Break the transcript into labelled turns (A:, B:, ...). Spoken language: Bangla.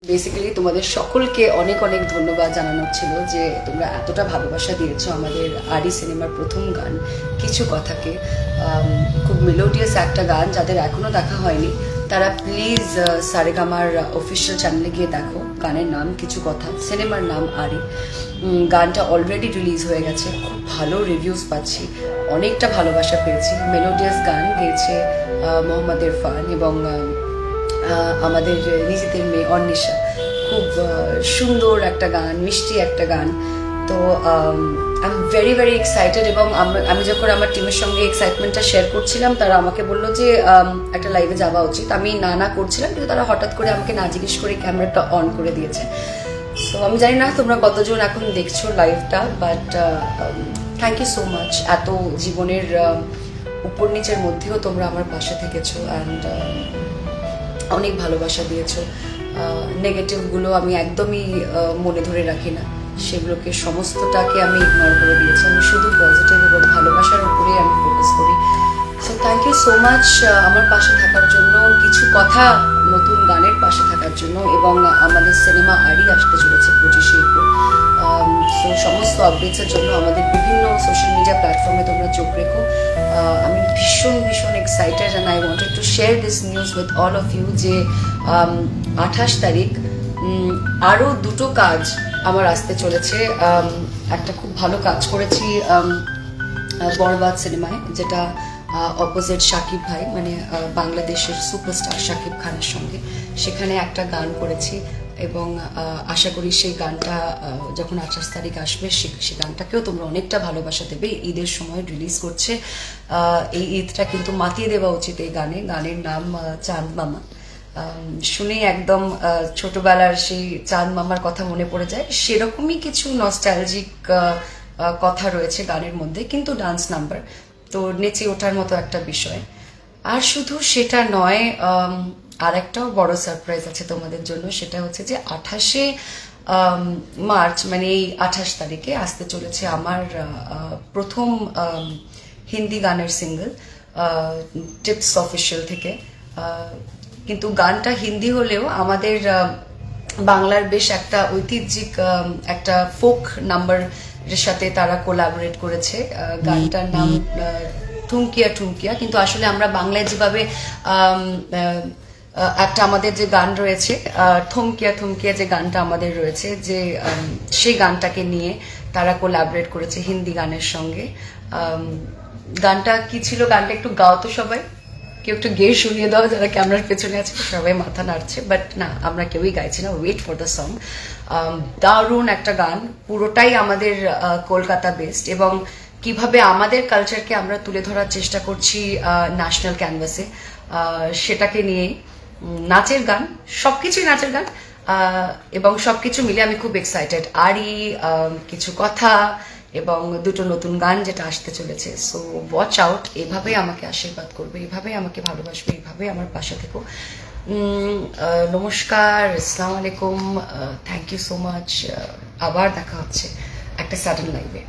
A: বেসিক্যালি তোমাদের সকলকে অনেক অনেক ধন্যবাদ জানানোর ছিল যে তোমরা এতটা ভালোবাসা দিয়েছো আমাদের আরি সিনেমার প্রথম গান কিছু কথাকে। খুব মেলোডিয়াস একটা গান, যাদের এখনও দেখা হয়নি তারা প্লিজ সারেগামার অফিসিয়াল চ্যানেলে গিয়ে দেখো। গানের নাম কিছু কথা, সিনেমার নাম আরি। গানটা অলরেডি রিলিজ হয়ে গেছে, খুব ভালো রিভিউজ পাচ্ছি, অনেকটা ভালোবাসা পেয়েছি। মেলোডিয়াস গান গেয়েছে মোহাম্মদ ইরফান এবং আমাদের নিজেদের মেয়ে অন্বেষা। খুব সুন্দর একটা গান, মিষ্টি একটা গান। তো I am very very excited. এবং আমি যখন আমার টিমের সঙ্গে এক্সাইটমেন্টটা শেয়ার করছিলাম, তারা আমাকে বললো যে একটা লাইভে যাওয়া উচিত। আমি না করছিলাম, কিন্তু তারা হঠাৎ করে আমাকে না জিজ্ঞেস করে ক্যামেরাটা অন করে দিয়েছে। সো আমি জানি না তোমরা কতজন এখন দেখছো লাইভটা, but thank you so much. এত জীবনের উপর নিচের মধ্যেও তোমরা আমার পাশে থেকেছো অ্যান্ড অনেক ভালোবাসা দিয়েছো। নেগেটিভগুলো আমি একদমই মনে ধরে রাখি না, সেগুলোকে সমস্তটাকে আমি ইগনোর করে দিয়েছি। আমি শুধু পজিটিভ এবং ভালোবাসার উপরে আমি ফোকাস করি। So thank you so much আমার পাশে থাকার জন্য, কিছু কথা নতুন গানের পাশে থাকার জন্য। এবং আমাদের সিনেমা আরি আসতে চলেছে 25শে এপ্রিল। সো সমস্ত আপডেটসের জন্য আমাদের বিভিন্ন সোশ্যাল মিডিয়া প্ল্যাটফর্মে তোমরা চোখ রেখো। আমি ভীষণ ভীষণ excited and I wanted to share this news with all of you যে 28 তারিখ আরও দুটো কাজ আমার আসতে চলেছে। একটা খুব ভালো কাজ করেছি বরবাদ সিনেমায়, যেটা অপোজিট শাকিব ভাই, মানে বাংলাদেশের সুপারস্টার শাকিব খানের সঙ্গে। সেখানে একটা গান করেছি এবং আশা করি সেই গানটা যখন 28 তারিখ আসবে সেই গানটাকেও তোমরা অনেকটা ভালোবাসা দেবে। ঈদের সময় রিলিজ করছে, এই ঈদটা কিন্তু মাতিয়ে দেওয়া উচিত এই গানের নাম চাঁদ মামা। শুনে একদম ছোটবেলার সেই চাঁদ মামার কথা মনে পড়ে যায়। সেরকমই কিছু নস্টালজিক কথা রয়েছে গানের মধ্যে, কিন্তু ডান্স নাম্বার, তো নেচে ওঠার মতো একটা বিষয়। আর শুধু সেটা নয়, আর একটাও বড় সারপ্রাইজ আছে তোমাদের জন্য। সেটা হচ্ছে যে 28শে মার্চ, মানে এই 28 তারিখে আসতে চলেছে আমার প্রথম হিন্দি গানের সিঙ্গল টিপস অফিসিয়াল থেকে। কিন্তু গানটা হিন্দি হলেও আমাদের বাংলার বেশ একটা ঐতিহ্যিক একটা ফোক নাম্বারের সাথে তারা কোলাবোরেট করেছে। গানটার নাম ঠুমকিয়া ঠুমকিয়া। কিন্তু আসলে আমরা বাংলায় যেভাবে একটা আমাদের যে গান রয়েছে থমকিয়া থমকিয়া, যে গানটা আমাদের রয়েছে, যে সেই গানটাকে নিয়ে তারা কোলাবোরেট করেছে হিন্দি গানের সঙ্গে। গানটা কি ছিল? গানটা একটু গাও তো সবাই, কেউ একটু গেয়ে শুনিয়ে দাও। যারা ক্যামেরার পেছনে আছে সবাই মাথা নাড়ছে, বাট না, আমরা কেউই গাইছি না। Wait for the song. দারুণ একটা গান, পুরোটাই আমাদের কলকাতা বেসড, এবং কিভাবে আমাদের কালচারকে আমরা তুলে ধরার চেষ্টা করছি ন্যাশনাল ক্যানভাসে, সেটাকে নিয়েই নাচের গান, সবকিছুই নাচের গান, এবং সবকিছু মিলে আমি খুব এক্সাইটেড। আরই কিছু কথা এবং দুটো নতুন গান যেটা আসতে চলেছে। So watch out. এভাবে আমাকে আশীর্বাদ করবে, এভাবে আমাকে ভালোবাসবে, এভাবে আমার পাশে থেকো। নমস্কার, আসসালামু আলাইকুম, থ্যাংক ইউ সো মাচ। আবার দেখা হচ্ছে একটা সাডেন লাইভে।